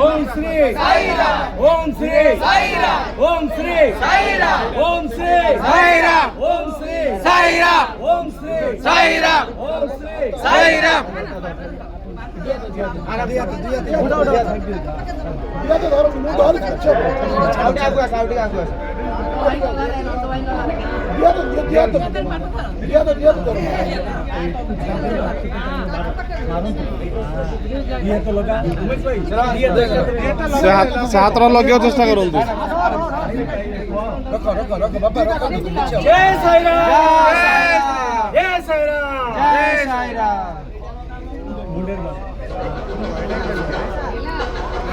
ओम श्री ओम श्री ओम श्री ओम श्री ओम श्री ओम श्री ओम ସେ ହାତର ଲଗେଇବାକୁ ଚେଷ୍ଟା କରନ୍ତୁ। जय साई राम जय साई राम जय साई राम।